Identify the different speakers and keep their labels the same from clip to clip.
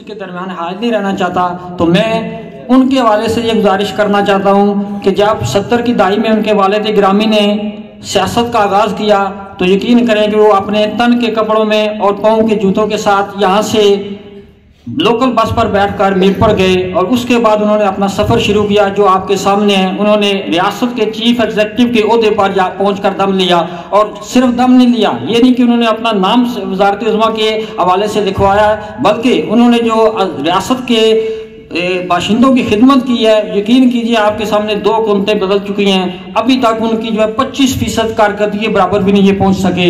Speaker 1: किसी के दरमियान हाजिर नहीं रहना चाहता, तो मैं उनके हवाले से ये गुजारिश करना चाहता हूँ कि जब 70 की दहाई में उनके वालिद गिरामी ने सियासत का आगाज़ किया तो यकीन करें कि वो अपने तन के कपड़ों में और पाँव के जूतों के साथ यहाँ से लोकल बस पर बैठकर मीरपुर गए और उसके बाद उन्होंने अपना सफ़र शुरू किया जो आपके सामने है। उन्होंने रियासत के चीफ एग्जीक्यूटिव के ओहदे पर पहुंचकर दम लिया, और सिर्फ दम नहीं लिया, ये नहीं कि उन्होंने अपना नाम वज़ारत उज़्मा के हवाले से लिखवाया, बल्कि उन्होंने जो रियासत के बाशिंदों की खिदमत की है, यकीन कीजिए आपके सामने 2 हुकूमतें बदल चुकी हैं, अभी तक उनकी जो है 25% कारकर्दगी बराबर भी नहीं ये पहुँच सके।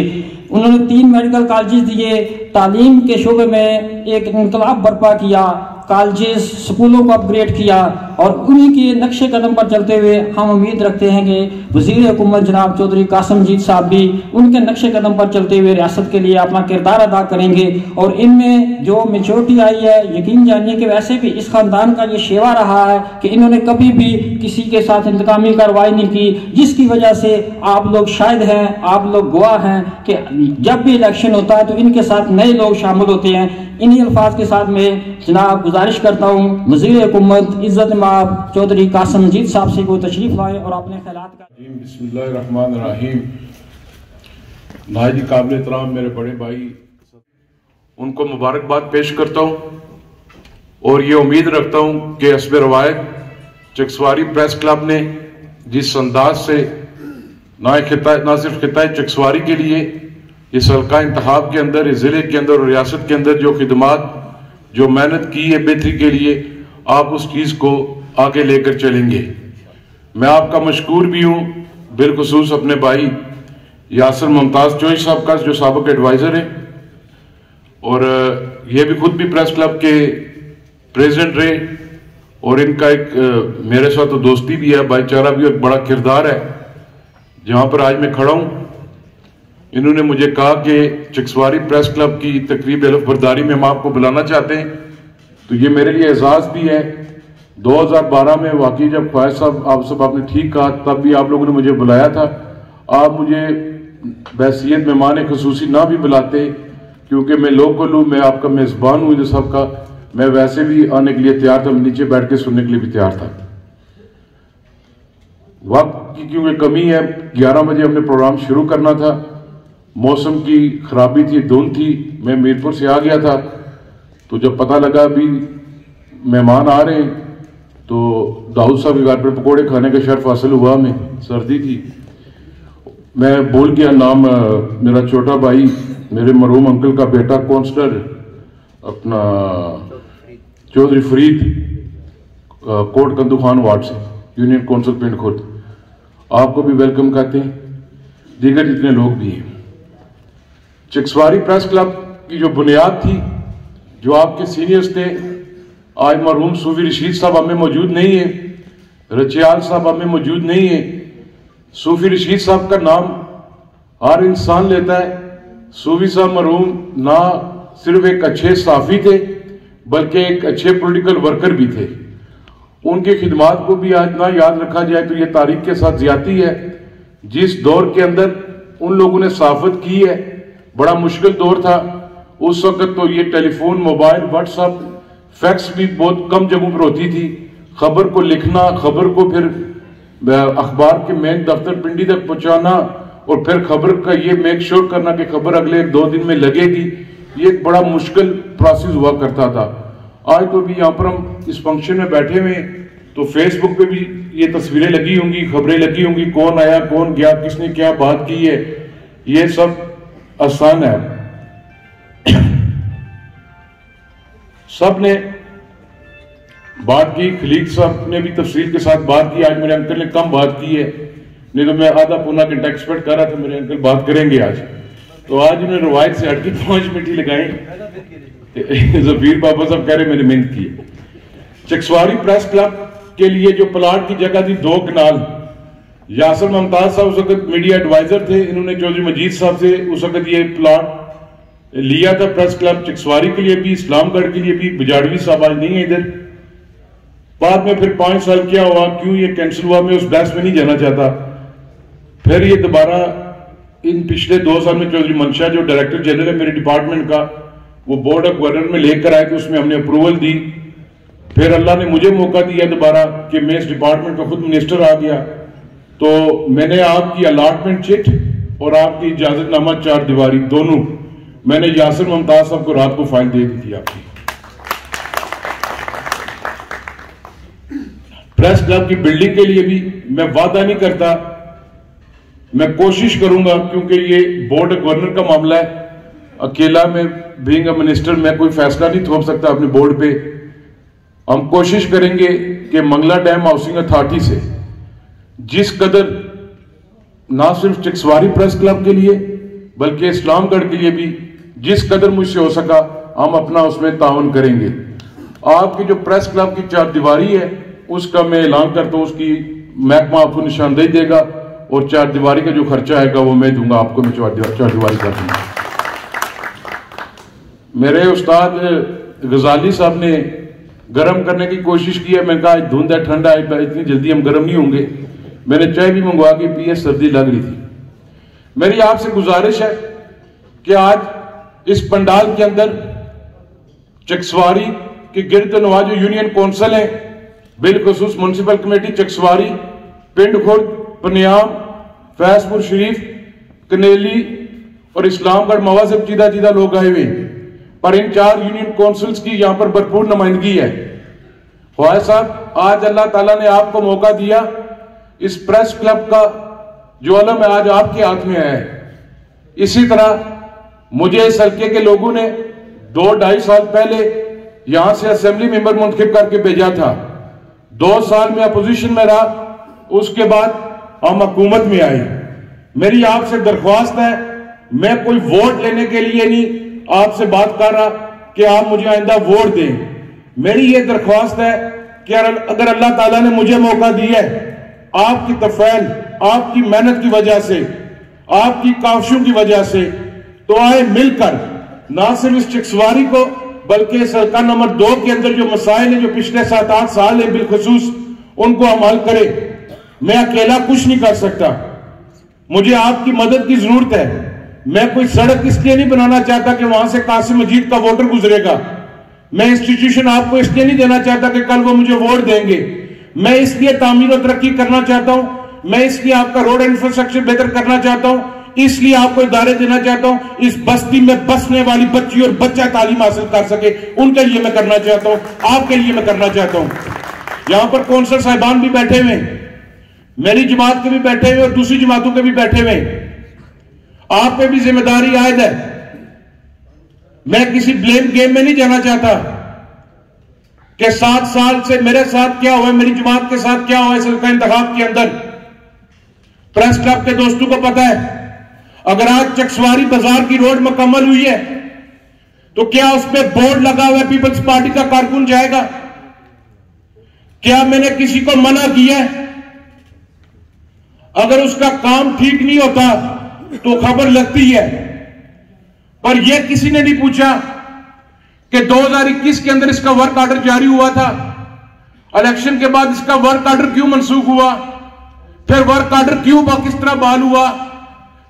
Speaker 1: उन्होंने 3 मेडिकल कॉलेजेस दिए, तालीम के शोबे में एक इनकलाब बर्पा किया, कॉलेजेस स्कूलों को अपग्रेड किया, और उन्हीं के नक्शे कदम पर चलते हुए हम उम्मीद रखते हैं कि वज़ीर हुकूमत जनाब चौधरी कासिमजीत साहब भी उनके नक्शे कदम पर चलते हुए रियासत के लिए अपना किरदार अदा करेंगे। और इनमें जो मेच्योरिटी आई है, यकीन जानिए कि वैसे भी इस खानदान का ये शेवा रहा है कि इन्होंने कभी भी किसी के साथ इंतकामी कार्रवाई नहीं की, जिसकी वजह से आप लोग शायद हैं, आप लोग गवाह हैं कि जब भी इलेक्शन होता है तो इनके साथ नए लोग शामिल होते हैं। इन्हीं अल्फाज के साथ मैं जनाब गुजारिश करता हूँ वज़ीर हुकूमत इज़्ज़त माब चौधरी कासिमजीत साहब से कोई तशरीफ लाए और अपने ख्यालात का।
Speaker 2: बिस्मिल्लाहिर्रहमानिर्रहीम। नाहिद काबिल एहतराम मेरे बड़े भाई, उनको मुबारकबाद पेश करता हूँ और ये उम्मीद रखता हूँ कि हस्ब रवायत चकसवारी प्रेस क्लब ने जिस अंदाज से ना सिर्फ खिताए चकसवारी के लिए इस हल्का इंतखाब के अंदर, इस जिले के अंदर और रियासत के अंदर जो खिदमात, जो मेहनत की है बेहतरी के लिए, आप उस चीज़ को आगे लेकर चलेंगे। मैं आपका मशकूर भी हूँ, बिलखुसूस अपने भाई यासिर मुमताज़ चौधरी साहब का जो साबिक एडवाइज़र है, और ये भी खुद भी प्रेस क्लब के प्रेसिडेंट रहे, और इनका एक मेरे साथ तो दोस्ती भी है, भाईचारा भी, एक बड़ा किरदार है। जहाँ पर आज मैं खड़ा हूँ, इन्होंने मुझे कहा कि चकसवारी प्रेस क्लब की तकरीब हल्फ बरदारी में हम आपको बुलाना चाहते हैं, तो ये मेरे लिए एजाज़ भी है। 2012 में वाकई जब ख्वाहिश साहब आप सब आपने ठीक कहा, तब भी आप लोगों ने मुझे बुलाया था। आप मुझे बहसीत मेहमान खुसूसी ना भी बुलाते, क्योंकि मैं लोकल हूँ, मैं आपका मेज़बान हूँ, जो सबका, मैं वैसे भी आने के लिए तैयार था, नीचे बैठ के सुनने के लिए भी तैयार था। वक्त की क्योंकि कमी है, 11 बजे हमने प्रोग्राम शुरू करना था, मौसम की खराबी थी, धुंध थी, मैं मीरपुर से आ गया था, तो जब पता लगा अभी मेहमान आ रहे हैं, तो दाऊद साहब के घर पर पकौड़े खाने का शर्फ हासिल हुआ, हमें सर्दी थी, मैं भूल गया नाम, मेरा छोटा भाई, मेरे मरहूम अंकल का बेटा, काउंसलर अपना चौधरी फरीद, कोट कंदू खान वार्ड से, यूनियन काउंसिल पिंड खुद, आपको भी वेलकम कहते हैं, दीगर जितने लोग भी हैं। चकसवारी प्रेस क्लब की जो बुनियाद थी, जो आपके सीनियर्स थे, आज मरहूम सूफी रशीद साहब हमें मौजूद नहीं है, रचियाल साहब हमें मौजूद नहीं है। सूफी रशीद साहब का नाम हर इंसान लेता है। सूफी साहब मरहूम ना सिर्फ एक अच्छे साफी थे, बल्कि एक अच्छे पॉलिटिकल वर्कर भी थे। उनकी खिदमात को भी आज ना याद रखा जाए तो ये तारीख के साथ ज्यादती है। जिस दौर के अंदर उन लोगों ने साफत की है, बड़ा मुश्किल दौर था उस वक्त, तो ये टेलीफोन, मोबाइल, व्हाट्सएप, फैक्स भी बहुत कम जगहों पर होती थी। खबर को लिखना, खबर को फिर अखबार के मेन दफ्तर पिंडी तक पहुंचाना, और फिर खबर का ये मेक श्योर करना कि खबर अगले 1-2 दिन में लगेगी, ये एक बड़ा मुश्किल प्रोसेस हुआ करता था। आज तो भी यहाँ पर हम इस फंक्शन में बैठे हुए, तो फेसबुक पे भी ये तस्वीरें लगी होंगी, खबरें लगी होंगी, कौन आया, कौन गया, किसने क्या बात की है, ये सब आसान है। सब ने बात की, खलीक साहब ने भी तफसील के साथ बात की, आज मेरे अंकल ने कम बात की है, नहीं तो मैं आधा पौना घंटा एक्सपेक्ट कर रहा था मेरे अंकल बात करेंगे आज। तो आज उन्हें रवायत से हटके 5 मिनट ही लगाए। जफीर बाबा साहब कह रहे मैंने मेहनत की। चकसवारी प्रेस क्लब के लिए जो प्लाट की जगह थी 2 कनाल, यासिर मुमताज साहब उस वक्त मीडिया एडवाइजर थे, इन्होंने चौधरी मजीद साहब से उस वक्त ये प्लाट लिया था प्रेस क्लब चकसवारी के लिए भी, इस्लामगढ़ के लिए भी। बिजाड़वी साहब आज नहीं है इधर। बाद में फिर 5 साल क्या हुआ, क्यों ये कैंसिल हुआ, मैं उस बहस में नहीं जाना चाहता। फिर ये दोबारा इन पिछले 2 साल में चौधरी मंशा जो डायरेक्टर जनरल है मेरे डिपार्टमेंट का, वो बोर्ड ऑफ गवर्नर में लेकर आए तो उसमें हमने अप्रूवल दी। फिर अल्लाह ने मुझे मौका दिया दोबारा कि मैं इस डिपार्टमेंट का खुद मिनिस्टर आ गया, तो मैंने आपकी अलॉटमेंट चिट और आपकी इजाजतनामा 4 दीवारी दोनों मैंने यासिर मुमताज साहब को रात को फाइल दे दी थी आपकी। प्रेस क्लब की बिल्डिंग के लिए भी मैं वादा नहीं करता, मैं कोशिश करूंगा, क्योंकि ये बोर्ड ऑफ गवर्नर का मामला है। अकेला मैं बीइंग अ मिनिस्टर मैं कोई फैसला नहीं थोप सकता अपने बोर्ड पे। हम कोशिश करेंगे कि मंगला डैम हाउसिंग अथॉरिटी से जिस कदर ना सिर्फ चकसवारी प्रेस क्लब के लिए बल्कि इस्लामगढ़ के लिए भी जिस कदर मुझसे हो सका हम अपना उसमें ताउन करेंगे। आपकी जो प्रेस क्लब की 4 दीवारी है उसका मैं ऐलान करता हूं, उसकी महकमा आपको निशानदेही देगा और 4 दीवारी का जो खर्चा आएगा वो मैं दूंगा आपको, मैं 4 दीवारी कर दूंगा। मेरे उस्ताद गजाली साहब ने गर्म करने की कोशिश की है, मैंने कहा धुंध है, ठंडा है, इतनी जल्दी हम गर्म नहीं होंगे। मैंने चाय भी मंगवा के पी, सर्दी लग रही थी। मेरी आपसे गुजारिश है कि आज इस पंडाल के अंदर चकसवारी के गिरद नवाज जो यूनियन कौंसिल है, बिलखुसूस म्युनिसिपल कमेटी चकसवारी, पिंड खुर्द, पनियाम, फैजपुर शरीफ, कनेली और इस्लामगढ़ मवा से जीदा जीदा लोग आए हुए, पर इन 4 यूनियन काउंसिल्स की यहां पर भरपूर नुमाइंदगी है। ख्वाजा साहब, आज अल्लाह ताला ने आपको मौका दिया, इस प्रेस क्लब का जो अलम है आज आपके हाथ में है। इसी तरह मुझे इस हल्के के लोगों ने 2-2.5 साल पहले यहां से असेंबली मेंबर मुंतखब करके भेजा था। 2 साल में अपोजिशन में रहा, उसके बाद हम हुकूमत में आए। मेरी आपसे दरख्वास्त है, मैं कोई वोट लेने के लिए नहीं आपसे बात कर रहा कि आप मुझे आइंदा वोट दें। मेरी ये दरख्वास्त है कि अगर अल्लाह ताला ने मुझे मौका दिया है, आपकी तफैल, आपकी मेहनत की वजह से, आपकी काविशों की वजह से, तो आए मिलकर ना सिर्फ इस चकसवारी को बल्कि इस हल्का नंबर 2 के अंदर जो मसाइल है जो पिछले 7-8 साल है बिलखुसूस उनको हम हल करें। मैं अकेला कुछ नहीं कर सकता, मुझे आपकी मदद की जरूरत है। मैं कोई सड़क इसलिए नहीं बनाना चाहता कि वहां से कासिम मजीद का वोटर गुजरेगा। मैं इंस्टीट्यूशन आपको इसलिए नहीं देना चाहता कि कल वो मुझे वोट देंगे। मैं इसलिए तामीर और तरक्की करना चाहता हूं, मैं इसलिए आपका रोड इंफ्रास्ट्रक्चर बेहतर करना चाहता हूं, इसलिए आपको इदारे देना चाहता हूं, इस बस्ती में बसने वाली बच्ची और बच्चा तालीम हासिल कर सके, उनके लिए मैं करना चाहता हूं, आपके लिए मैं करना चाहता हूं। यहां पर कौंसलर साहिबान भी बैठे हुए, मेरी जमात के भी बैठे हुए और दूसरी जमातों के भी बैठे हुए। आप पे भी जिम्मेदारी आयद है। मैं किसी ब्लेम गेम में नहीं जाना चाहता कि 7 साल से मेरे साथ क्या हुआ, मेरी जमात के साथ क्या हुआ इस हल्का इंतखाब के अंदर। प्रेस क्लब के दोस्तों को पता है, अगर आज चकसवारी बाजार की रोड मुकम्मल हुई है तो क्या उस पर बोर्ड लगा हुआ है पीपल्स पार्टी का कारकुन जाएगा? क्या मैंने किसी को मना किया है? अगर उसका काम ठीक नहीं होता तो खबर लगती है, पर यह किसी ने नहीं पूछा कि 2021 के अंदर इसका वर्क ऑर्डर जारी हुआ था, इलेक्शन के बाद इसका वर्क ऑर्डर क्यों मनसूख हुआ, फिर वर्क ऑर्डर क्यों किस तरह बहाल हुआ,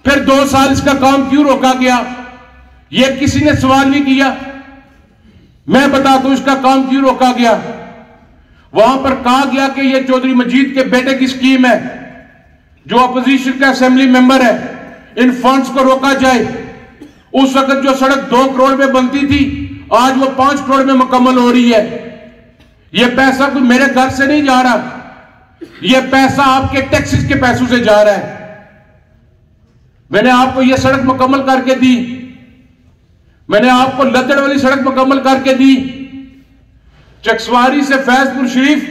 Speaker 2: फिर 2 साल इसका काम क्यों रोका गया, यह किसी ने सवाल नहीं किया। मैं बता दूं इसका काम क्यों रोका गया। वहां पर कहा गया कि यह चौधरी मजीद के बेटे की स्कीम है, जो अपोजिशन का असेंबली मेंबर है, इन फंड्स को रोका जाए। उस वक्त जो सड़क 2 करोड़ में बनती थी आज वो 5 करोड़ में मुकम्मल हो रही है। यह पैसा कोई मेरे घर से नहीं जा रहा, यह पैसा आपके टैक्सेस के पैसों से जा रहा है। मैंने आपको यह सड़क मुकम्मल करके दी, मैंने आपको लद्दड़ वाली सड़क मुकम्मल करके दी। चकसवारी से फैजपुर शरीफ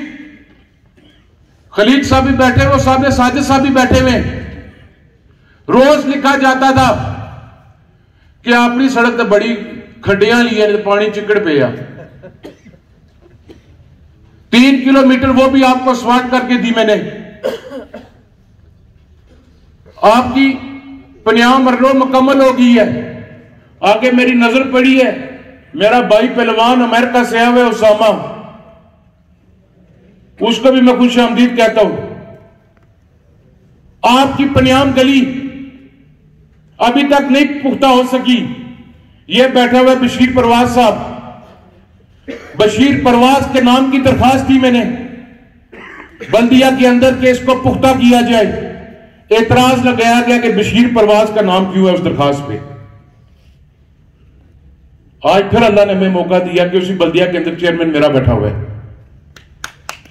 Speaker 2: खलील साहब भी बैठे हुए, सामने साजिद साहब भी बैठे हुए। रोज लिखा जाता था कि अपनी सड़क तो बड़ी खड्डियां ली है, पानी चिकड़ पे आ। 3 किलोमीटर वो भी आपको स्वाट करके दी मैंने। आपकी पनियाम रोड मुकम्मल हो गई है। आगे मेरी नजर पड़ी है, मेरा भाई पहलवान अमेरिका से आया हुआ उसामा, उसको भी मैं खुश आमदीद कहता हूं। आपकी पनियाम गली अभी तक नहीं पुख्ता हो सकी, ये बैठा हुआ बशीर परवाज साहब, बशीर परवाज के नाम की दरखास्त की मैंने बल्दिया के अंदर के इसको पुख्ता किया जाए। एतराज लगाया गया कि बशीर परवाज का नाम क्यों है उस दरखास्त पे। आज फिर अल्लाह ने हमें मौका दिया कि उसी बल्दिया के अंदर चेयरमैन मेरा बैठा हुआ है।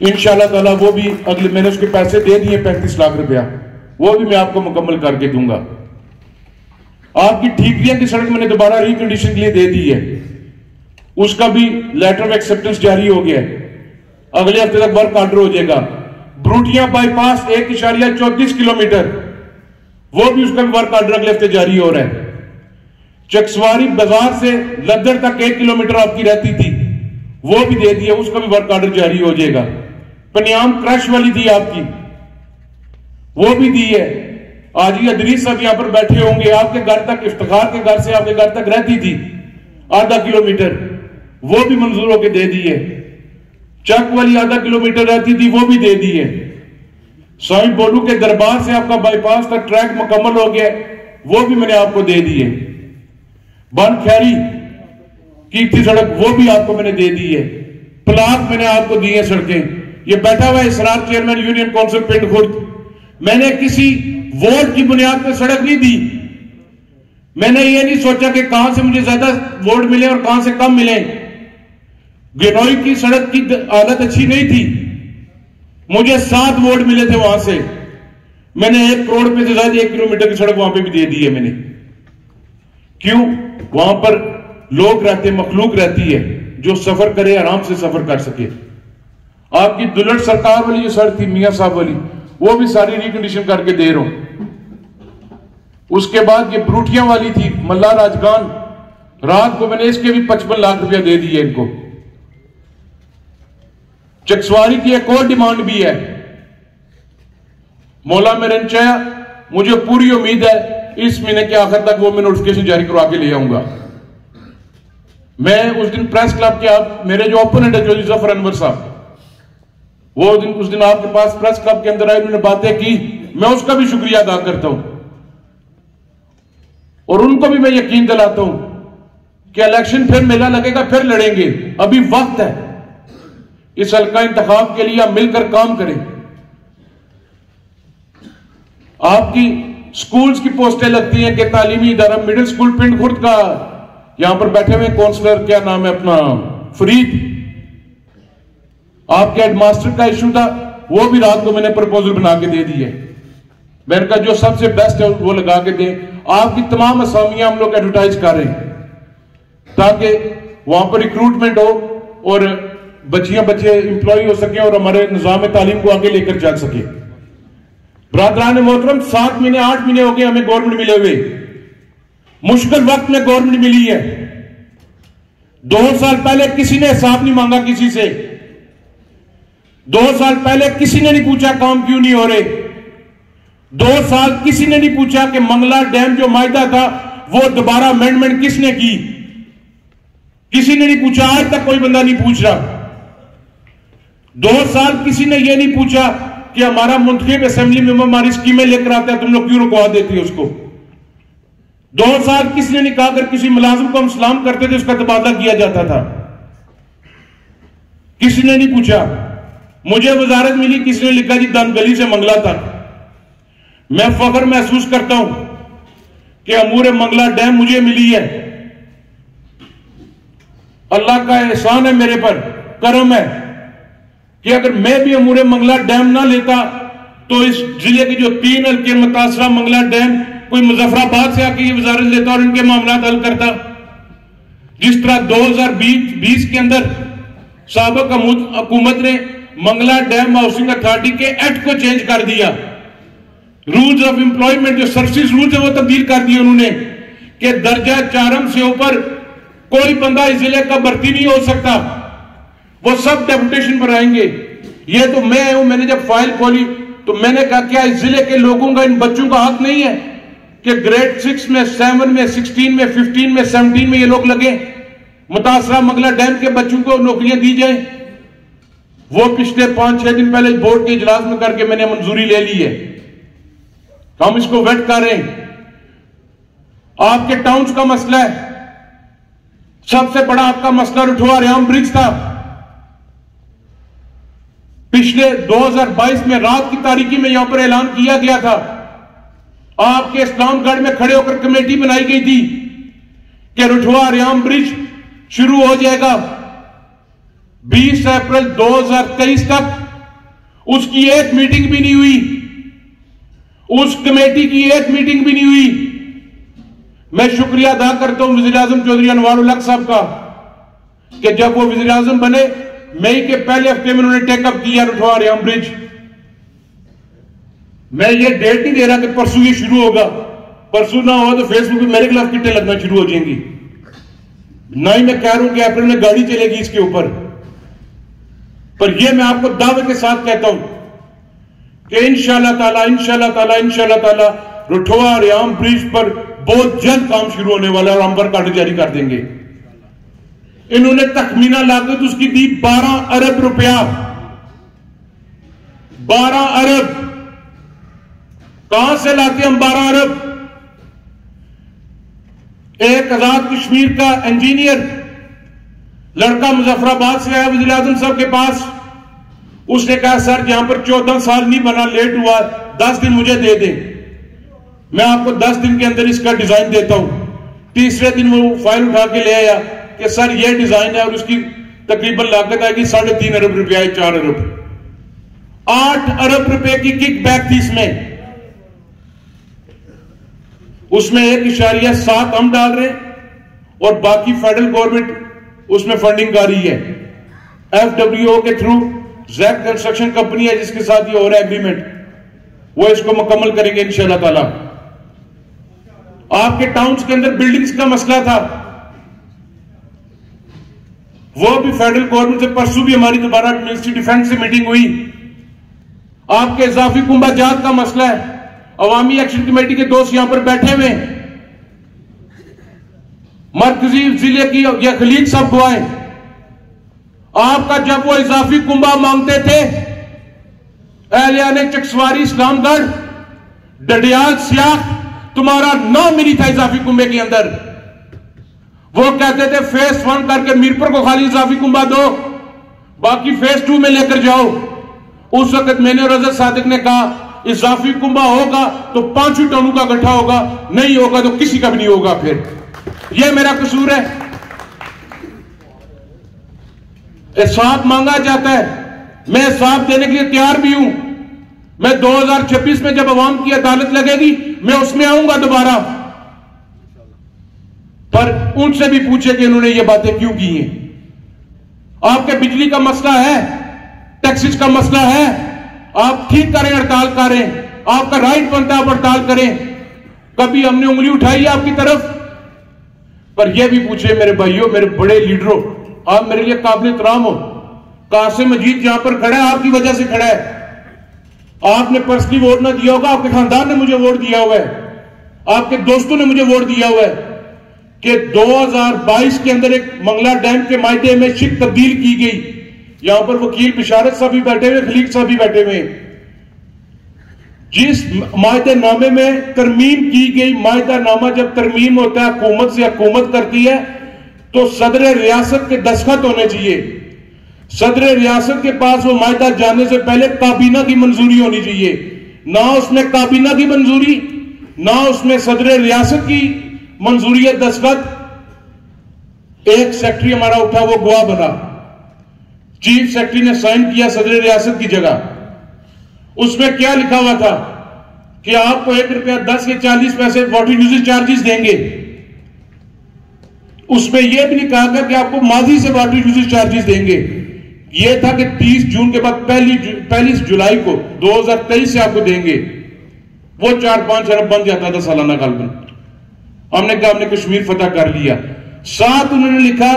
Speaker 2: इंशाअल्लाह ताला वो भी अगले, मैंने उसके पैसे दे दिए 35 लाख रुपया, वो भी मैं आपको मुकम्मल करके दूंगा। आपकी ठीकरियां की सड़क मैंने दोबारा रिकंडीशन के लिए दे दी है, उसका भी लेटर ऑफ एक्सेप्टेंस जारी हो गया है, अगले हफ्ते तक वर्क ऑर्डर हो जाएगा। ब्रूटियां बाईपास 1.34 किलोमीटर, वो भी उसका भी वर्क ऑर्डर अगले हफ्ते जारी हो रहा है। चकसवारी बाजार से लद्दर तक 1 किलोमीटर आपकी रहती थी, वो भी दे दिया, उसका भी वर्क ऑर्डर जारी हो जाएगा। पनियाम क्रश वाली थी आपकी, वो भी दी है। आज ये अदरीस साहब यहां पर बैठे होंगे, आपके घर तक, इफ्तिखार के घर से आपके घर तक रहती थी आधा किलोमीटर, वो भी मंजूर होकर दे दी है। चक वाली आधा किलोमीटर रहती थी, वो भी दे दी है। साईं बोलू के दरबार से आपका बाईपास तक ट्रैक मुकम्मल हो गया, वो भी मैंने आपको दे दी है। बन खैरी की थी सड़क, वो भी आपको मैंने दे दी है। प्लाट मैंने आपको दी है सड़कें। ये बैठा हुआ इसरार चेयरमैन यूनियन काउंसिल पिंड खुर्द, मैंने किसी वोट की बुनियाद पर सड़क नहीं दी। मैंने ये नहीं सोचा कि कहां से मुझे ज्यादा वोट मिले और कहां से कम मिले। गिनोई की सड़क की हालत अच्छी नहीं थी, मुझे 7 वोट मिले थे वहां से, मैंने 1 करोड़ रुपए से ज्यादा 1 किलोमीटर की सड़क वहां पे भी दे दी है मैंने। क्यों? वहां पर लोग रहते, मखलूक रहती है जो सफर करे, आराम से सफर कर सके। आपकी दुलट सरकार वाली जो सड़क थी मियां साहब वाली, वो भी सारी रिकंडीशन करके दे रहा हूं। उसके बाद ये ब्रूटियां वाली थी मल्ला राजगान, रात को मैंने इसके भी 55 लाख रुपया दे दिए इनको। चकसवारी की एक और डिमांड भी है, मौला मेरनचाया, मुझे पूरी उम्मीद है इस महीने के आखिर तक वो मैं नोटिफिकेशन जारी करवा के ले आऊंगा। मैं उस दिन प्रेस क्लब के, आप मेरे जो ओपोनेंट है जो जफर अनवर साहब, वो उस दिन आपके पास प्रेस क्लब के अंदर आए, उन्होंने बातें की, मैं उसका भी शुक्रिया अदा करता हूं और उनको भी मैं यकीन दिलाता हूं कि इलेक्शन फिर मेला लगेगा, फिर लड़ेंगे, अभी वक्त है। इस हल्का इंतखाब के लिए आप मिलकर काम करें। आपकी स्कूल्स की पोस्टें लगती हैं कि तालीमी इदारा मिडिल स्कूल पिंड खुर्द का, यहां पर बैठे हुए काउंसलर, क्या नाम है अपना, फरीद, आपके हेडमास्टर का इशू था, वो भी रात को मैंने प्रपोजल बना के दे दी है। मैंने कहा जो सबसे बेस्ट है वो लगा के दें। आपकी तमाम असामियां हम लोग एडवर्टाइज कर रहे हैं ताकि वहां पर रिक्रूटमेंट हो और बच्चियां बच्चे इंप्लॉय हो सके और हमारे निजाम तालीम को आगे लेकर चल सके। बरादरान मोहतरम, 7 महीने 8 महीने हो गए हमें गवर्नमेंट मिले हुए, मुश्किल वक्त में गवर्नमेंट मिली है। 2 साल पहले किसी ने हिसाब नहीं मांगा किसी से, 2 साल पहले किसी ने नहीं पूछा काम क्यों नहीं हो रहे, 2 साल किसी ने नहीं पूछा कि मंगला डैम जो मायदा था वो दोबारा अमेंडमेंट किसने की, किसी ने नहीं पूछा, आज तक कोई बंदा नहीं पूछ रहा। 2 साल किसी ने यह नहीं पूछा कि हमारा मुंतखब असेंबली में हमारी स्कीमें लेकर आता है, तुम लोग क्यों रुकवा देती हो उसको। 2 साल किसी ने नहीं कहा, अगर किसी मुलाजिम को हम सलाम करते थे उसका तबादला किया जाता था, किसी ने नहीं पूछा। मुझे वजारत मिली, किसी ने लिखा जी दनगली से मंगला तक। मैं फख्र महसूस करता हूं कि अमूर मंगला डैम मुझे मिली है, अल्लाह का एहसान है मेरे पर, करम है कि अगर मैं भी अमूर मंगला डैम ना लेता तो इस जिले के जो 3 हल्के मुतासरा मंगला डैम कोई मुजफ्फराबाद से आके ये वजारत लेता और इनके मामला हल करता। जिस तरह 2020 के अंदर साबिक हुकूमत ने मंगला डैम हाउसिंग अथॉरिटी के एक्ट को चेंज कर दिया, रूल्स ऑफ एम्प्लॉयमेंट जो सर्विस रूल्स है वो तब्दील कर दिए उन्होंने कि दर्जा 4 से ऊपर कोई बंदा इस जिले का भर्ती नहीं हो सकता, वो सब डेपुटेशन पर आएंगे। ये तो मैं हूं, मैंने जब फाइल खोली तो मैंने कहा क्या इस जिले के लोगों का, इन बच्चों का हक नहीं है कि ग्रेड 6 में, 7 में, 16 में, 15 में, 17 में ये लोग लगे, मुतासरा मंगला डैम के बच्चों को नौकरियां दी जाए। वो पिछले 5-6 दिन पहले बोर्ड के इजलास में करके मैंने मंजूरी ले ली है, हम इसको वेट कर रहे हैं। आपके टाउन्स का मसला है, सबसे बड़ा आपका मसला रुठवा रियाम ब्रिज था। पिछले 2022 में रात की तारीखी में यहां पर ऐलान किया गया था, आपके इस्लामगढ़ में खड़े होकर कमेटी बनाई गई थी कि रुठवा रियाम ब्रिज शुरू हो जाएगा 20 अप्रैल 2023 तक। उसकी एक मीटिंग भी नहीं हुई, उस कमेटी की एक मीटिंग भी नहीं हुई। मैं शुक्रिया अदा करता हूं वज़ीर आज़म चौधरी अनवार उल हक साहब का कि जब वो वज़ीर आज़म बने मई के पहले हफ्ते में उन्होंने टेकअप किया रुठवा रियाम ब्रिज। मैं ये डेट नहीं दे रहा कि परसों ये शुरू होगा, परसों ना हो तो फेसबुक पे मेरे खिलाफ किट्टे लगना शुरू हो जाएंगी। ना ही मैं कह रहा हूं कि अप्रैल में गाड़ी चलेगी इसके ऊपर, पर यह मैं आपको दावे के साथ कहता हूं कि इंशाअल्लाह ताला रुठवा रियाम ब्रिज पर बहुत जल्द काम शुरू होने वाला है और हम वर्क ऑर्डर जारी कर देंगे। इन्होंने तखमीना लागत उसकी दी 12 अरब रुपया। 12 अरब कहां से लाते हम 12 अरब? एक आजाद कश्मीर का इंजीनियर लड़का मुजफ्फराबाद से आया वज़ीर आज़म साहब के पास। उसने कहा सर यहां पर 14 साल नहीं बना, लेट हुआ, 10 दिन मुझे दे दें, मैं आपको 10 दिन के अंदर इसका डिजाइन देता हूं। तीसरे दिन वो फाइल उठा के ले आया कि सर ये डिजाइन है और उसकी तकरीबन लागत आएगी 3.5 अरब रुपया, 4 अरब। 8 अरब रुपए की किक बैक थी इसमें। उसमें 1.7 हम डाल रहे हैं और बाकी फेडरल गवर्नमेंट उसमें फंडिंग कर रही है। FWO के थ्रू जैक कंस्ट्रक्शन कंपनी है जिसके साथ ये हो रहा है एग्रीमेंट, वो इसको मुकम्मल करेंगे इंशाअल्लाह ताला। आपके टाउन्स के अंदर बिल्डिंग्स का मसला था, वो भी फेडरल गवर्नमेंट से परसों भी हमारी दोबारा मिनिस्ट्री डिफेंस से मीटिंग हुई। आपके इजाफी कुंभाजात का मसला है, अवामी एक्शन कमेटी के दोस्त यहां पर बैठे हुए, मरकजी जिले की या खलीग साहब बुआए, आपका जब वो इजाफी कुंभा मांगते थे एहलियाने चकसवारी इस्लामगढ़ डडियाल सियाख, तुम्हारा नाम भी नहीं था इजाफी कुंभे के अंदर। वो कहते थे फेज 1 करके मीरपुर को खाली इजाफी कुंभा दो, बाकी फेज 2 में लेकर जाओ। उस वक्त मैंने और रज़ा सादिक ने कहा इजाफी कुंभा होगा तो 5 टनों का गड्ढा होगा, नहीं होगा तो किसी का भी नहीं होगा। फिर यह मेरा कसूर है? हिसाब मांगा जाता है, मैं हिसाब देने के लिए तैयार भी हूं। मैं 2026 में जब अवाम की अदालत लगेगी मैं उसमें आऊंगा दोबारा, पर उनसे भी पूछे कि उन्होंने ये बातें क्यों की हैं। आपके बिजली का मसला है, टैक्सेस का मसला है, आप ठीक करें, हड़ताल करें, आपका राइट बनता है आप हड़ताल करें। कभी हमने उंगली उठाई है आपकी तरफ? पर यह भी पूछे मेरे भाइयों, मेरे बड़े लीडरों, आप मेरे लिए काबिल एहतराम हो। कासिम मजीद जहां पर खड़ा है आपकी वजह से खड़ा है। आपने पर्सनली वोट ना दिया होगा, आपके खानदान ने मुझे वोट दिया हुआ है, आपके दोस्तों ने मुझे वोट दिया हुआ है कि 2022 के अंदर एक मंगला डैम के मायदे में शिक तब्दील की गई। यहां पर वकील बिशारत साहब भी बैठे हुए, खलीक साहब भी बैठे हुए। जिस मायदे नामे में तरमीम की गई, मायदा नामा जब तरमीम होता है हुकूमत से हुकूमत करती है तो सदर रियासत के दस्तखत होने चाहिए। सदर रियासत के पास वो मायदा जाने से पहले काबीना की मंजूरी होनी चाहिए। ना उसमें काबीना की मंजूरी, ना उसमें सदर रियासत की मंजूरी है, दस्तखत। एक सेक्रेटरी हमारा उठा, वो गवाह बना, चीफ सेक्रेटरी ने साइन किया सदर रियासत की जगह। उसमें क्या लिखा हुआ था कि आपको 1 रुपया 10 या 40 पैसे वाटर यूजेज चार्जेस देंगे। उसमें यह भी नहीं कहा गया कि आपको माजी से वाटर यूजेज चार्जेस देंगे। यह था कि 30 जून के बाद पहली जुलाई को 2023 से आपको देंगे। वो 4-5 अरब बन जाता था सालाना गालबन। हमने कहा हमने कश्मीर फतह कर लिया। साथ उन्होंने लिखा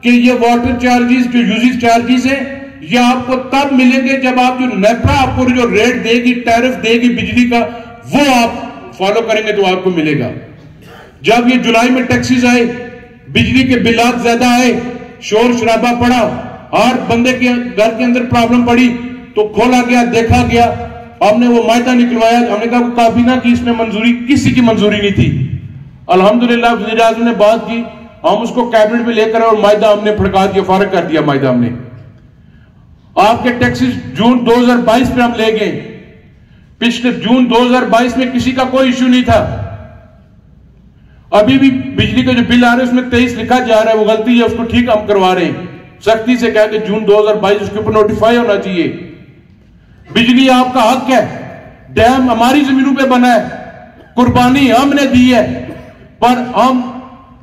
Speaker 2: कि ये वाटर चार्जेस जो यूजेज चार्जेस है ये आपको तब मिलेंगे जब आप जो नेपरा आपको जो रेट देगी, टैरिफ देगी बिजली का, वो आप फॉलो करेंगे तो आपको मिलेगा। जब ये जुलाई में टैक्सेस आए, बिजली के बिलात ज्यादा आए, शोर शराबा पड़ा, हर बंदे के घर के अंदर प्रॉब्लम पड़ी, तो खोला गया, देखा गया, हमने वो मायदा निकलवाया। हमने कहा काबीना की इसमें मंजूरी, किसी की मंजूरी नहीं थी। अल्हम्दुलिल्लाह वज़ीर आज़म ने बात की, हम उसको कैबिनेट में लेकर और मायदा हमने फड़का दिया, फारग कर दिया मायदा हमने। आपके टैक्सेस जून 2022 में हम ले गए। पिछले जून 2022 में किसी का कोई इश्यू नहीं था। अभी भी बिजली के जो बिल आ रहे हैं उसमें 23 लिखा जा रहा है, वो गलती है, उसको ठीक हम करवा रहे हैं। सख्ती से कह के जून 2022 उसके ऊपर नोटिफाई होना चाहिए। बिजली आपका हक है, डैम हमारी जमीनों पे बना है, कुर्बानी हमने दी है, पर हम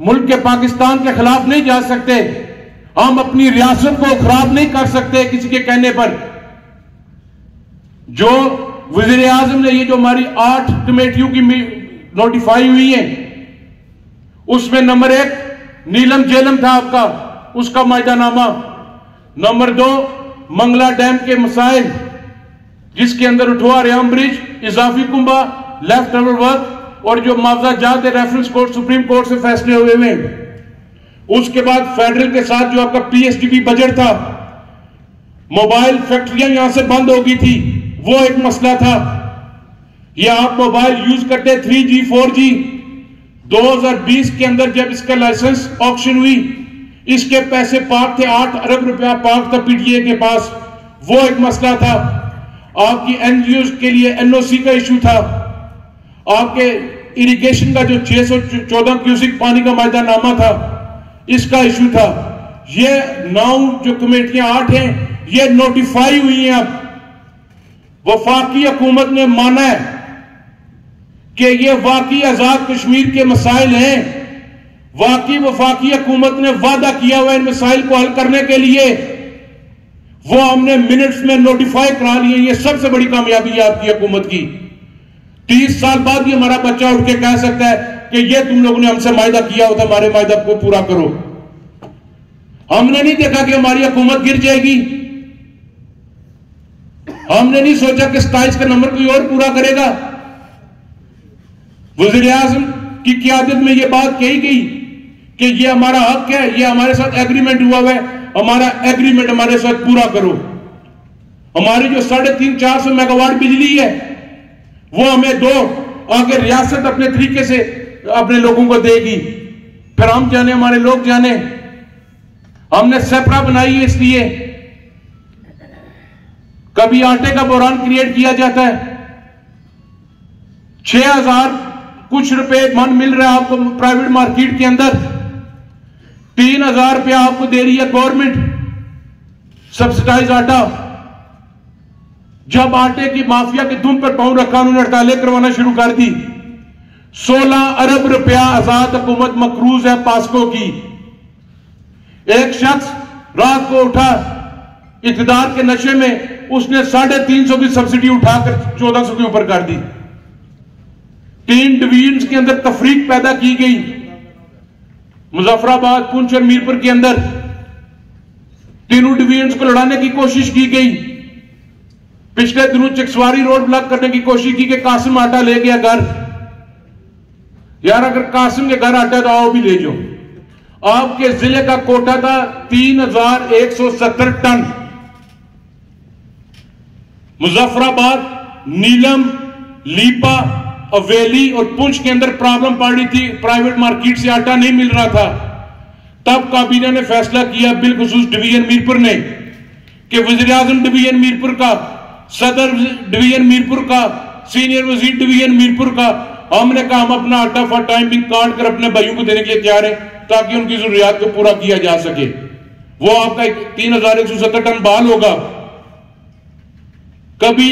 Speaker 2: मुल्क के पाकिस्तान के खिलाफ नहीं जा सकते। हम अपनी रियासत को खराब नहीं कर सकते किसी के कहने पर। जो वज़ीर आज़म ने ये जो हमारी 8 कमेटियों की नोटिफाई हुई है, उसमें नंबर 1 नीलम जेलम था आपका, उसका मायदानामा। नंबर 2 मंगला डैम के मसाइल, जिसके अंदर उठवा रेहम ब्रिज, इजाफी कुंभा, लेफ्ट ओवर वर्क और जो मुआवजा जात रेफरेंस कोर्ट सुप्रीम कोर्ट से फैसले हुए हुए। उसके बाद फेडरल के साथ जो आपका पीएसडीपी बजट था, मोबाइल फैक्ट्रियां यहां से बंद हो गई थी, वो एक मसला था। ये आप मोबाइल यूज करते 3G 4G, 2020 के अंदर जब इसका लाइसेंस ऑक्शन हुई, इसके पैसे पाक थे, 8 अरब रुपया पाक था पीटीए के पास, वो एक मसला था। आपकी एनजीओ के लिए एनओसी का इशू था। आपके इरिगेशन का जो 614 क्यूसिक पानी का मायदानामा था, इसका इशू था। ये 9 जो कमेटियां 8 हैं, ये नोटिफाई हुई हैं। अब वफाकी हुकूमत ने माना है कि ये वाकई आजाद कश्मीर के मसाइल हैं। वाकई वफाकी हुकूमत ने वादा किया हुआ इन मसाइल को हल करने के लिए, वो हमने मिनट्स में नोटिफाई करा लिए। ये सबसे बड़ी कामयाबी है आपकी हुकूमत की। 30 साल बाद ये हमारा बच्चा उठ के कह सकता है कि ये तुम लोगों ने हमसे मायदा किया होता, हमारे मायदा को पूरा करो। हमने नहीं देखा कि हमारी हुकूमत गिर जाएगी। हमने नहीं सोचा कि 27 का नंबर कोई और पूरा करेगा। वज़ीर आज़म की क़यादत में यह बात कही गई कि ये हमारा हक है, ये हमारे साथ एग्रीमेंट हुआ है, हमारा एग्रीमेंट हमारे साथ पूरा करो। हमारी जो 350-400 मेगावाट बिजली है, वो हमें दो, आगे रियासत अपने तरीके से अपने लोगों को देगी। फिर हम जाने, हमारे लोग जाने। हमने सेपरा बनाई है, इसलिए कभी आटे का बहरान क्रिएट किया जाता है। 6000 कुछ रुपए मन मिल रहा है आपको प्राइवेट मार्केट के अंदर, 3000 रुपया आपको दे रही है गवर्नमेंट सब्सिडाइज आटा। जब आटे की माफिया के दुम पर पांव रखा, उन्होंने हड़तालें करवाना शुरू कर दी। 16 अरब रुपया आजाद हुकूमत मकरूज है पास्को की। एक शख्स रात को उठा इक़्तिदार के नशे में, उसने 350 की सब्सिडी उठाकर 1400 के ऊपर कर दी। 3 डिवीजन के अंदर तफरीक पैदा की गई। मुजफ्फराबाद, पुंछ और मीरपुर के अंदर तीनों डिवीजन को लड़ाने की कोशिश की गई। पिछले दिनों चकसवारी रोड ब्लॉक करने की कोशिश की कि कासिम आटा ले गया घर। यार, अगर कासिम के घर आटा है तो आओ भी ले जाओ। आपके जिले का कोटा था 3170 टन। मुजफ्फराबाद, नीलम, लीपा, अवेली और पुंछ के अंदर प्रॉब्लम पड़ रही थी, प्राइवेट मार्केट से आटा नहीं मिल रहा था। तब काबीना ने फैसला किया, बिलखुसूस डिवीजन मीरपुर ने, कि वज़ीर आज़म डिवीजन मीरपुर का, सदर डिवीजन मीरपुर का, सीनियर वजीर डिवीजन मीरपुर का, हमने कहा हम अपना आटा फॉर टाइम बिंग काट कर अपने भाइयों को देने के लिए तैयार है, ताकि उनकी जरूरियात को पूरा किया जा सके। वो आपका 3170 टन बहाल होगा। कभी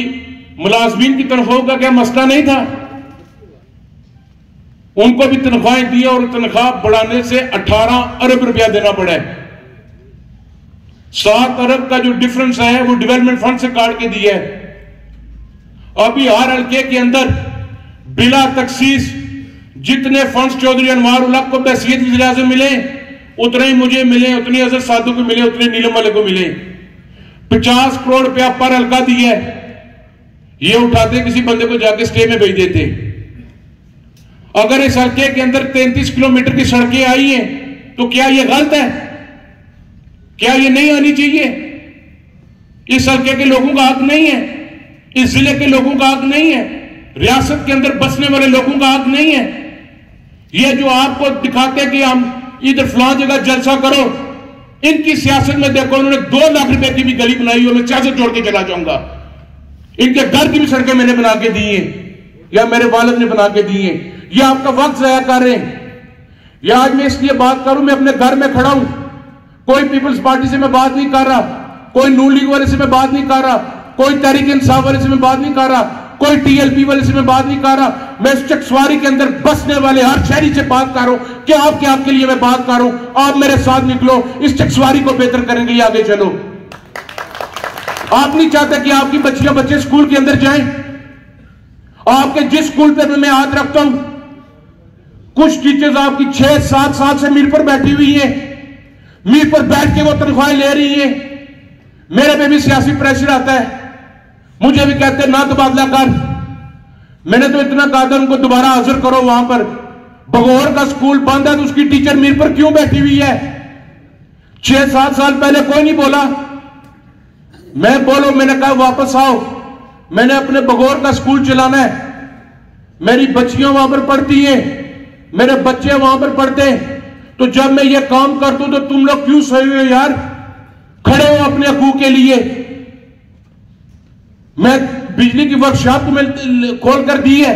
Speaker 2: मुलाजमीन की तनख्वाहों का क्या मसला नहीं था? उनको भी तनख्वाहें दी और तनख्वाह बढ़ाने से 18 अरब रुपया देना पड़ा है। 7 अरब का जो डिफरेंस है वो डेवलपमेंट फंड से काट के दिया है। अभी हर हल्के के अंदर बिला तखसीस जितने फंड्स चौधरी अनवार उल हक को बहसीयत वज़ीर आज़म मिले, उतने ही मुझे मिले, उतनी अजहर साधु को मिले, उतने नीलम वाले को मिले। 50 करोड़ रुपया पर हल्का दिया है। ये उठाते किसी बंदे को जाके स्टे में भेज देते। अगर इस हल्के के अंदर 33 किलोमीटर की सड़कें आई हैं, तो क्या यह गलत है? क्या ये नहीं आनी चाहिए? इस हल्के के लोगों का हक नहीं है? इस जिले के लोगों का हक नहीं है? रियासत के अंदर बसने वाले लोगों का हक नहीं है? ये जो आपको दिखाते कि हम इधर फलां जगह जलसा करो। इनकी सियासत में देखो, उन्होंने 2 लाख रुपए की भी गली बनाई हो, मैं सियासत जोड़ के चला जाऊंगा। इनके घर की भी सड़कें मैंने बना के दी है, या मेरे वालिद ने बना के दी है। ये आपका वक्त जाया कर रहे हैं। या आज मैं इसलिए बात करूं, मैं अपने घर में खड़ा हूं, कोई पीपल्स पार्टी से मैं बात नहीं कर रहा, कोई नून लीग वाले से मैं बात नहीं कर रहा, कोई तहरीक इंसाफ वाले से मैं बात नहीं कर रहा, कोई टीएलपी वाले से मैं बात नहीं कर रहा। मैं इस चकसवारी के अंदर बसने वाले हर शहरी से बात कर रहा हूं कि आपके लिए मैं बात कर रहा हूं। आप मेरे साथ निकलो, इस चकसवारी को बेहतर करने के लिए आगे चलो। आप नहीं चाहते कि आपकी बच्चियां बच्चे स्कूल के अंदर जाएं। आपके जिस स्कूल पर मैं हाथ रखता हूं, कुछ टीचर्स आपकी 6-7 साल से मीर पर बैठी हुई हैं, मीर पर बैठ के वो तनख्वाहें ले रही हैं। मेरे पे भी सियासी प्रेशर आता है, मुझे भी कहते हैं ना तबादला कर। मैंने तो इतना कहा था उनको दोबारा हाजिर करो। वहां पर बगौर का स्कूल बंद है तो उसकी टीचर मीर पर क्यों बैठी हुई है? 6-7 साल पहले कोई नहीं बोला। मैं बोलो, मैंने कहा वापस आओ, मैंने अपने बगौर का स्कूल चलाना है। मेरी बच्चियां वहां पर पढ़ती हैं, मेरे बच्चे वहां पर पढ़ते हैं। तो जब मैं ये काम करता हूं तो तुम लोग क्यों सही हो यार? खड़े हो अपने हकूक के लिए। मैं बिजली की वर्कशॉप को मैंने खोल कर दी है,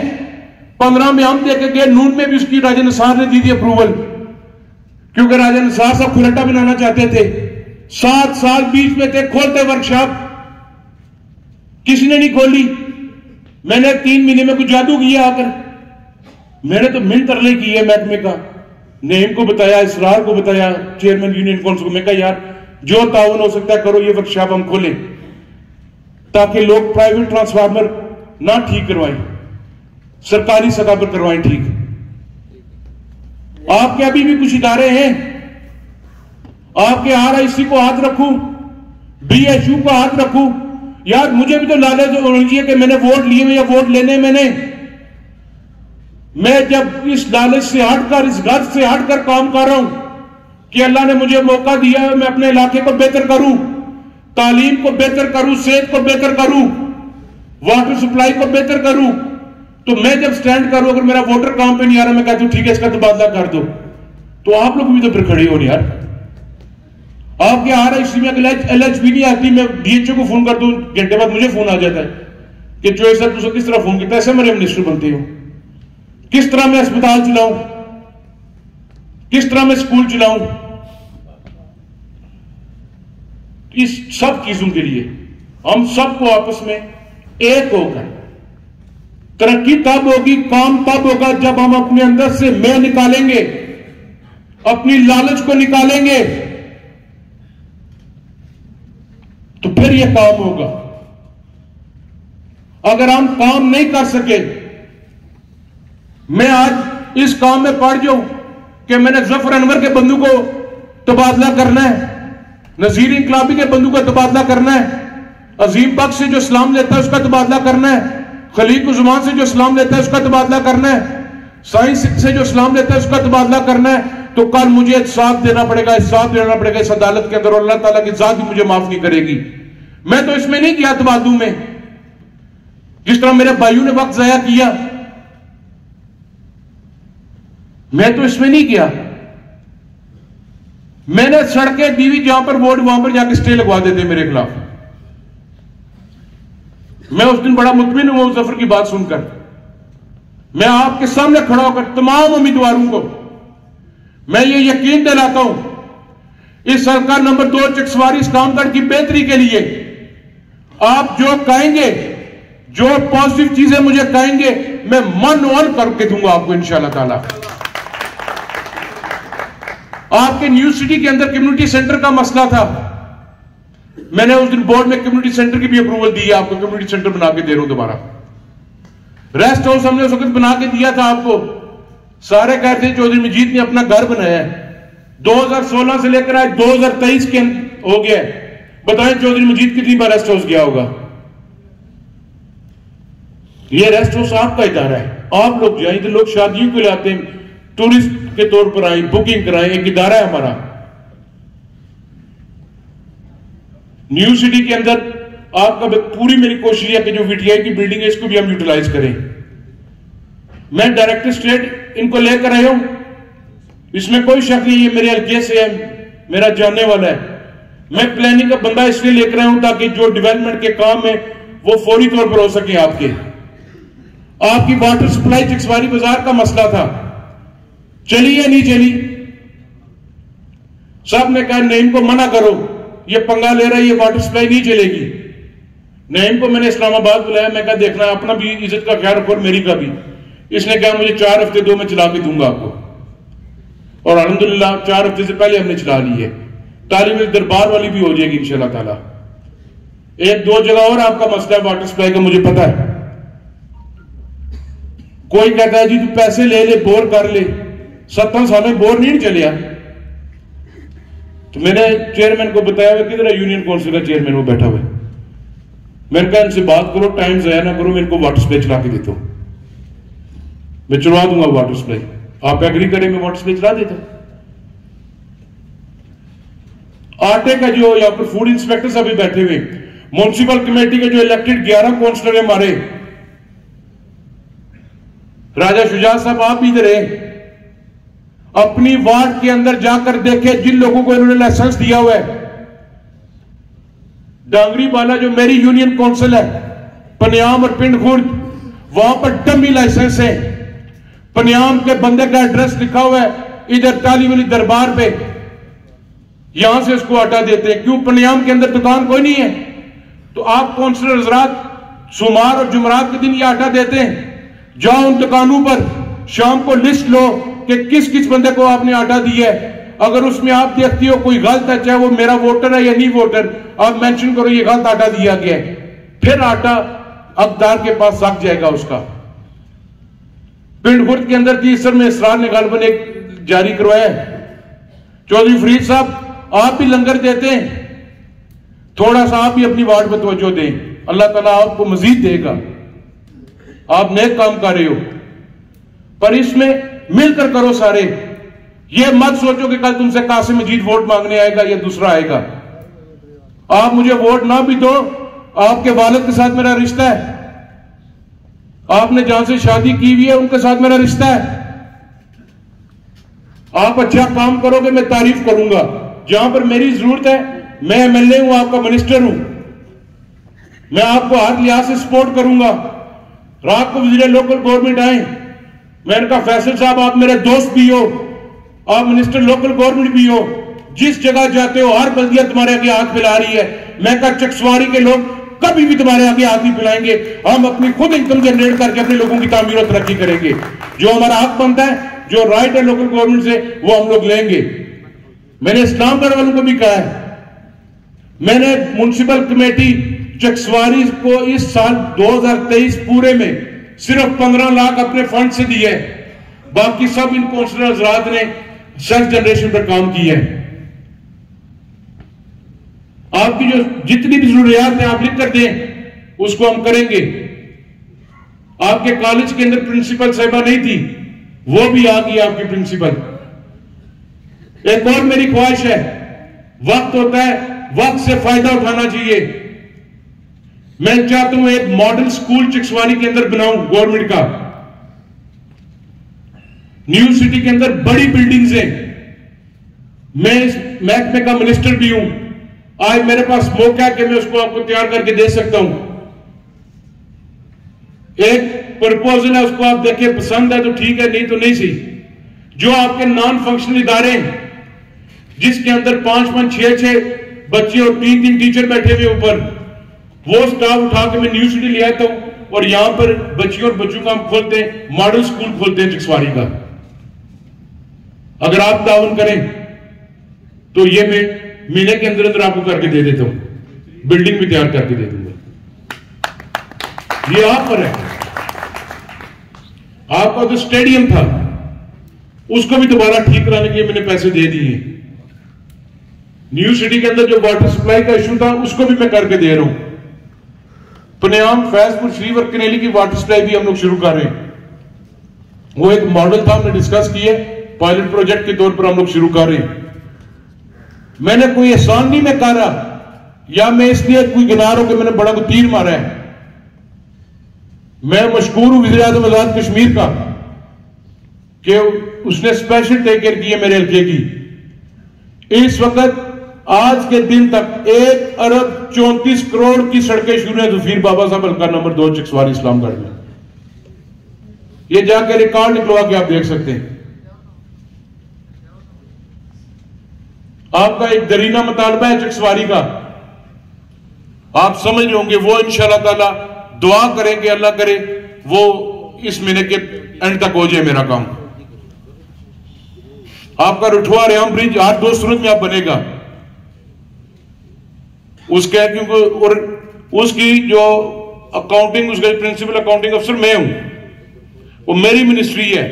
Speaker 2: 15 में हम देके गए, नून में भी उसकी राजा निसार ने दी थी अप्रूवल, क्योंकि राजा निसार साहब खुलट्टा बनाना चाहते थे। 7 साल बीच में थे, खोलते वर्कशॉप, किसी ने नहीं खोली। मैंने 3 महीने में कुछ जादू किया आकर। मैंने तो मिल तरले की है महकमे का, नेम को बताया, इसरार को बताया, चेयरमैन यूनियन काउंसिल को। मैं कहा यार जो ताउन हो सकता है करो, ये वर्कशॉप हम खोलें ताकि लोग प्राइवेट ट्रांसफार्मर ना ठीक करवाएं, सरकारी सतह पर करवाएं ठीक। आपके अभी भी कुछ इदारे हैं, आपके RIC को हाथ रखूं, BSU को हाथ रखूं। यार मुझे भी तो लालच होनी चाहिए कि मैंने वोट लिए या वोट लेने मैंने। मैं जब इस लालच से हटकर, इस गर्ज से हटकर काम कर रहा हूं कि अल्लाह ने मुझे मौका दिया है, मैं अपने इलाके को बेहतर करूं, तालीम को बेहतर करूं, सेहत को बेहतर करूं, वाटर सप्लाई को बेहतर करूं, तो मैं जब स्टैंड करूं, अगर मेरा वोटर काम पे नहीं आ रहा, मैं कहता हूं ठीक है इसका तबादला कर दो, तो आप लोग भी तो फिर खड़े हो नहीं यार। आपके RIC में LHB नहीं आती, मैं DHO को फोन कर दूं, घंटे बाद मुझे फोन आ जाता है कि चोए सर तुझे किस तरह फोन किया, ऐसे मेरे मिनिस्टर बनते हो, किस तरह मैं अस्पताल चलाऊं, किस तरह मैं स्कूल चलाऊं। इस सब चीजों के लिए हम सबको आपस में एक होकर, तरक्की तब होगी, काम तब होगा जब हम अपने अंदर से मैं निकालेंगे, अपनी लालच को निकालेंगे, तो फिर यह काम होगा। अगर हम काम नहीं कर सके, मैं आज इस काम में पड़ जाऊं कि मैंने जफर अनवर के बंधु को तबादला करना है, नजीर इनकलाबी के बंधु का तबादला करना है, अजीम बख्श से जो इस्लाम लेता है उसका तबादला करना है, खलीक उस्मान से जो इस्लाम लेता है उसका तबादला करना है, साइंस से जो इस्लाम लेता है उसका तबादला करना है, तो कल मुझे साथ देना पड़ेगा, साथ देना पड़ेगा इस अदालत के अंदर, और अल्लाह ताला की जात भी मुझे माफ नहीं करेगी। मैं तो इसमें नहीं किया तबादू में, जिस तरह मेरे भाइयों ने वक्त जाया किया, मैं तो इसमें नहीं किया। मैंने सड़कें दी हुई जहां पर वोट, वहां पर जाके स्टे लगवा देते मेरे खिलाफ। मैं उस दिन बड़ा मुतमिन हुआ मुजफ्फर की बात सुनकर। मैं आपके सामने खड़ा होकर तमाम उम्मीदवारों को मैं ये यकीन दिलाता हूं, इस सरकार नंबर 2 चकसवारी इस्लामगढ़ की बेहतरी के लिए आप जो कहेंगे, जो पॉजिटिव चीजें मुझे कहेंगे, मैं मन ऑन करके दूंगा आपको इंशाअल्लाह ताला। आपके न्यू सिटी के अंदर कम्युनिटी सेंटर का मसला था, मैंने उस दिन बोर्ड में कम्युनिटी सेंटर की भी अप्रूवल दी है, आपको कम्युनिटी सेंटर बना के दे रहा हूं दोबारा। रेस्ट हाउस हमने उस वक्त बना के दिया था आपको, सारे कहते हैं चौधरी मजीद ने अपना घर बनाया है। 2016 से लेकर आज 2023 के हो गया, बताएं चौधरी मजीद कितनी बार रेस्ट हाउस गया होगा? ये रेस्ट हाउस आपका इदारा है, आप लोग जाए, तो लोग शादियों के लिए आते हैं, टूरिस्ट के तौर पर आए, बुकिंग कराएं, एक इदारा है हमारा। न्यू सिटी के अंदर आपका पूरी मेरी कोशिश है कि जो VTI की बिल्डिंग है इसको भी हम यूटिलाइज करें। मैं डायरेक्टर स्टेट इनको लेकर आया हूं, इसमें कोई शक नहीं, ये मेरे हल्के से है, मेरा जानने वाला है। मैं प्लानिंग का बंदा इसलिए लेकर आया हूं ताकि जो डेवलपमेंट के काम है वो फौरी तौर पर हो सके। आपकी वाटर सप्लाई चिक्सवारी बाजार का मसला था, चली या नहीं चली? सब ने कहा नईम को मना करो, ये पंगा ले रहा है, ये वाटर सप्लाई नहीं चलेगी। नईम को मैंने इस्लामाबाद बुलाया, मैं कहा देखना अपना भी इज्जत का ख्याल रखो और मेरी का भी। इसने कहा मुझे 4 हफ्ते दो, मैं चला के दूंगा आपको। और अल्हम्दुलिल्लाह 4 हफ्ते से पहले हमने चला ली है। तालीम दरबार वाली भी हो जाएगी इंशाल्लाह ताला। 1-2 जगह और आपका मसला है वाटर सप्लाई का, मुझे पता है। कोई कहता है जी तू पैसे ले ले, बोर कर ले। 17 साल में बोर नहीं चलिया। तो मैंने चेयरमैन को बताया हुआ, किधर है यूनियन काउंसिल का चेयरमैन, वो बैठा हुआ है। मैंने कहा इनसे बात करो, टाइम ज़ाया ना करो, मैं इनको वाटर सप्लाई चला के देता हूं, मैं चलवा दूंगा वाटर सप्लाई। आप एग्री करें मैं वाटर सप्लाई चला देता हूं। आटे का जो यहां पर फूड इंस्पेक्टर सभी बैठे हुए, म्युनिसिपल कमेटी के जो इलेक्टेड 11 काउंसलर है हमारे, राजा शुजा साहब आप भी इधर है, अपनी वार्ड के अंदर जाकर देखे जिन लोगों को इन्होंने लाइसेंस दिया हुआ है। डांगरी वाला जो मेरी यूनियन काउंसिल है, पनियाम और पिंड खुर्द, वहां पर डमी लाइसेंस है। पनियाम के बंदे का एड्रेस लिखा हुआ है इधर तालीवली दरबार पे, यहां से उसको हटा देते हैं। क्यों? पनियाम के अंदर दुकान कोई नहीं है। तो आप काउंसिलर हजरात सोमवार और जुमरात के दिन ये हटा देते हैं। जाओ उन दुकानों पर, शाम को लिस्ट लो कि किस किस बंदे को आपने आटा दिया है। अगर उसमें आप देखती हो कोई गलत है, चाहे वो मेरा वोटर है या नहीं वोटर, आप मेंशन करो ये गलत आटा दिया गया है, फिर आटा अखबार के पास सक जाएगा उसका। पिंड खुर्द के अंदर तीसर में इसरार ने गालबन एक जारी करवाया है। चौधरी फरीद साहब आप भी लंगर देते हैं, थोड़ा सा आप भी अपनी वार्ड पर तवज्जो दें, अल्लाह ताला आपको मजीद देगा। आप नेक काम कर रहे हो, पर इसमें मिलकर करो सारे। ये मत सोचो कि कल तुमसे कासिम मजीद वोट मांगने आएगा या दूसरा आएगा। आप मुझे वोट ना भी दो, आपके वालिद के साथ मेरा रिश्ता है, आपने जहां से शादी की हुई है उनके साथ मेरा रिश्ता है। आप अच्छा काम करोगे मैं तारीफ करूंगा। जहां पर मेरी जरूरत है, मैं एमएलए हूं, आपका मिनिस्टर हूं, मैं आपको हर लिहाज से सपोर्ट करूंगा। रात को वजीर लोकल गवर्नमेंट आए, मैंने कहा फैसल साहब आप मेरे दोस्त भी हो, आप मिनिस्टर लोकल गवर्नमेंट भी हो, जिस जगह जाते हो हर बल्दिया तुम्हारे आगे हाथ फैला रही है। मैं कहा चकसवारी के लोग कभी भी तुम्हारे आगे हाथ नहीं फैलाएंगे, हम अपनी खुद इनकम जनरेट करके अपने लोगों की तामीर और तरक्की करेंगे। जो हमारा हक बनता है, जो राइट है लोकल गवर्नमेंट से, वो हम लोग लेंगे। मैंने इस्लामगढ़ वालों को भी कहा है, मैंने म्युनिसिपल कमेटी चकसवारी को इस साल 2023 पूरे में सिर्फ 15 लाख अपने फंड से दिए, बाकी सब इन काउंसलर हजरात ने सेल्फ जनरेशन पर काम किया है। आपकी जो जितनी भी जरूरियात है आप लिख कर दें, उसको हम करेंगे। आपके कॉलेज के अंदर प्रिंसिपल साहिबा नहीं थी, वो भी आ गई आपकी प्रिंसिपल। एक और मेरी ख्वाहिश है, वक्त होता है, वक्त से फायदा उठाना चाहिए। मैं चाहता हूं एक मॉडल स्कूल चिक्सवानी के अंदर बनाऊं गवर्नमेंट का। न्यू सिटी के अंदर बड़ी बिल्डिंग्स हैं, मैं इस महकमे का मिनिस्टर भी हूं। आज मेरे पास मौका है कि मैं उसको आपको तैयार करके दे सकता हूं। एक प्रपोजल है, उसको आप देखिए, पसंद है तो ठीक है, नहीं तो नहीं सही। जो आपके नॉन फंक्शनल इदारे जिसके अंदर 5-5, 6-6 बच्चे और 3-3 टीचर बैठे हुए ऊपर, वो स्टाफ उठा के मैं न्यू सिटी ले आता हूं और यहां पर बच्चियों और बच्चों का हम खोलते हैं, मॉडल स्कूल खोलते हैं चिक्सवारी का। अगर आप ताउन करें तो ये मैं महीने के अंदर अंदर आपको करके दे देता हूं, बिल्डिंग भी तैयार करके दे दूंगा। ये आप पर है। आपका जो स्टेडियम था उसको भी दोबारा ठीक कराने के लिए मैंने पैसे दे दिए। न्यू सिटी के अंदर जो वाटर सप्लाई का इशू था उसको भी मैं करके दे रहा हूं। पनियाम, फैजपुर, शरीफ और कनेली की वाटर सप्लाई भी हम लोग शुरू कर रहे हैं। वो एक मॉडल था, हमने डिस्कस किया, पायलट प्रोजेक्ट के तौर पर हम लोग शुरू कर रहे हैं। मैंने कोई एहसान नहीं मैं कर रहा, या मैं इसलिए कोई गिना रहा हूं कि मैंने बड़ा को तीर मारा है। मैं मशहूर हूं वज़ीर-ए-आज़म आजाद कश्मीर का। कि उसने स्पेशल टेक केयर की है मेरे हल्के की। इस वक्त आज के दिन तक 1 अरब 34 करोड़ की सड़कें शुरू हैं ज़फ़ीर बाबा साहब हल्का नंबर 2 चिक्सवारी इस्लामगढ़ में। ये जाकर रिकॉर्ड निकलवा के आप देख सकते हैं। आपका एक दरीना मुतालबा है चिक्सवारी का, आप समझ रहे होंगे, वो इंशाल्लाह ताला दुआ करेंगे, अल्लाह करे वो इस महीने के एंड तक हो जाए मेरा काम। आपका रुठवा रेम ब्रिज 8-2 सूरत में आप बनेगा उसके, क्योंकि और उसकी जो अकाउंटिंग, उसका प्रिंसिपल अकाउंटिंग अफसर मैं हूं, वो मेरी मिनिस्ट्री है।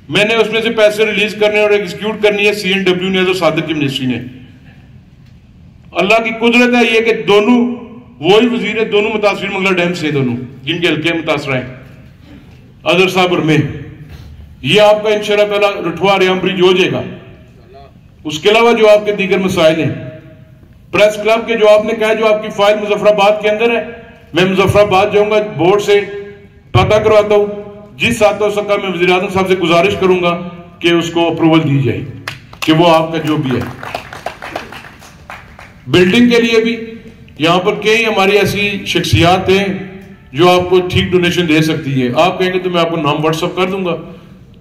Speaker 2: मैंने उसमें से पैसे रिलीज करने और एग्जीक्यूट करनी है CNW ने, तो सादिक की मिनिस्ट्री ने। अल्लाह की कुदरत है ये कि दोनों वही वजीर है, दोनों मुतासर मंगला डैम से, दोनों जिनके हल्के मुतासर हैं, अजहर साहब और मैं। ये आपका इंशाल्लाह ताला रुठवा रेम ब्रिज हो जाएगा। उसके अलावा जो आपके दीगर मसाइल हैं, प्रेस क्लब के जो आपने कहा, जो आपकी फाइल मुजफ्फराबाद के अंदर है, मैं मुजफ्फराबाद जाऊंगा, बोर्ड से पता करवाता हूं। जिस साथ हो सका मैं वज़ीर आज़म साहब से गुजारिश करूंगा कि उसको अप्रूवल दी जाए, कि वो आपका जो भी है। बिल्डिंग के लिए भी यहां पर कई हमारी ऐसी शख्सियात हैं जो आपको ठीक डोनेशन दे सकती है। आप कहेंगे तो मैं आपको नाम व्हाट्सअप कर दूंगा,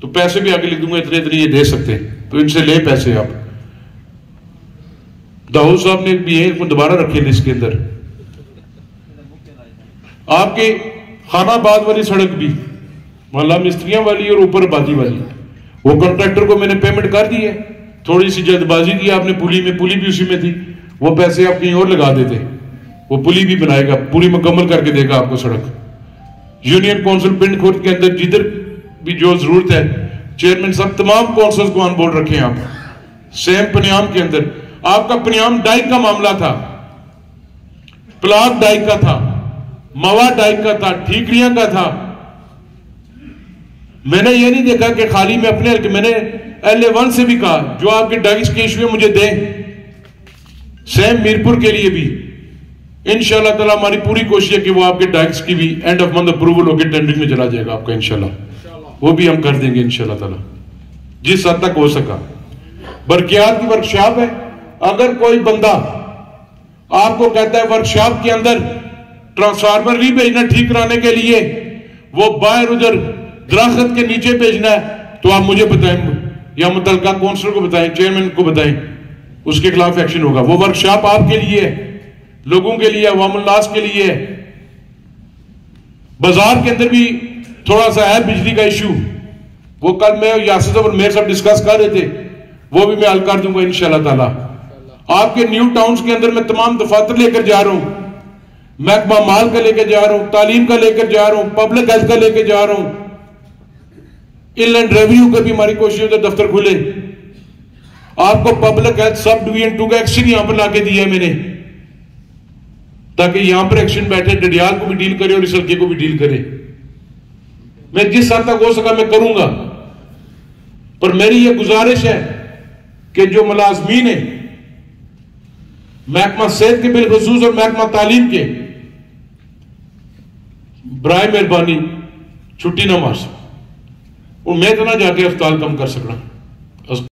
Speaker 2: तो पैसे भी आगे लिख दूंगा, इतने इतने ये दे सकते हैं, तो इनसे ले पैसे आप। दाऊद साहब ने भी है, इसको दोबारा रखे लिस्ट के अंदर। आपके खानाबाद वाली सड़क भी, मोहल्ला मिस्त्रियां वाली और ऊपर बाजी वाली, वो कॉन्ट्रैक्टर को मैंने पेमेंट कर दी है। थोड़ी सी जल्दबाजी की आपने, पुली में, पुली भी उसी में थी, वो पैसे आप कहीं और लगा देते, वो पुली भी बनाएगा, पूरी मुकम्मल करके देगा आपको सड़क। यूनियन काउंसिल पिंड खुर्द के अंदर जिधर भी जो जरूरत है, चेयरमैन साहब तमाम काउंसिल्स को ऑन बोर्ड रखे आप। सेम पनियाम के अंदर आपका पनियाम डाइक का मामला था, प्लाक डाइक का था, मवा डाइक का था, ठीकरियां का था। मैंने ये नहीं देखा कि खाली मैं अपने हल्के, मैंने LA1 से भी कहा जो आपके डाइक्स के इशू मुझे दें। सेम मीरपुर के लिए भी इंशाल्लाह ताला हमारी पूरी कोशिश है कि वो आपके डाइक्स की भी एंड ऑफ मंथ अप्रूवल होकर टेंडरिंग में चला जाएगा आपका इंशाल्लाह, वो भी हम कर देंगे इंशाल्लाह ताला जिस हद तक हो सका। बरकियात की वर्कशॉप है, अगर कोई बंदा आपको कहता है वर्कशॉप के अंदर ट्रांसफार्मर नहीं भेजना ठीक कराने के लिए, वो बाहर उधर दरख्त के नीचे भेजना है, तो आप मुझे बताएं या मुतलका काउंसलर को बताएं, चेयरमैन को बताएं, उसके खिलाफ एक्शन होगा। वो वर्कशॉप आपके लिए है, लोगों के लिए, अवामुन्नास के लिए है। बाजार के अंदर भी थोड़ा सा है बिजली का इशू, वो कल मैं यासिर साहब और मेयर साहब डिस्कस कर रहे थे, वो भी मैं हल कर दूंगा इंशाल्लाह ताला। आपके न्यू टाउन्स के अंदर मैं तमाम दफातर लेकर जा रहा हूं, महकमा माल का लेकर जा रहा हूं, तालीम का लेकर जा रहा हूं, पब्लिक हेल्थ का लेकर जा रहा हूं, इनलैंड रेवेन्यू का भी हमारी कोशिश है दफ्तर खुले। आपको पब्लिक हेल्थ सब डिवीजन 2 का एक्शन यहां पर लाके दिया है मैंने, ताकि यहां पर एक्शन बैठे, डडियाल को भी डील करे और इस हल्के को भी डील करे। मैं जिस हद तक हो सका मैं करूंगा, पर मेरी यह गुजारिश है कि जो मुलाजमीन है महकमा सेहत के बिलखसूस और महकमा तालीम के, बराए मेहरबानी छुट्टी ना मार सकूं, और मैं तो ना जाके अस्पताल कम कर सकता।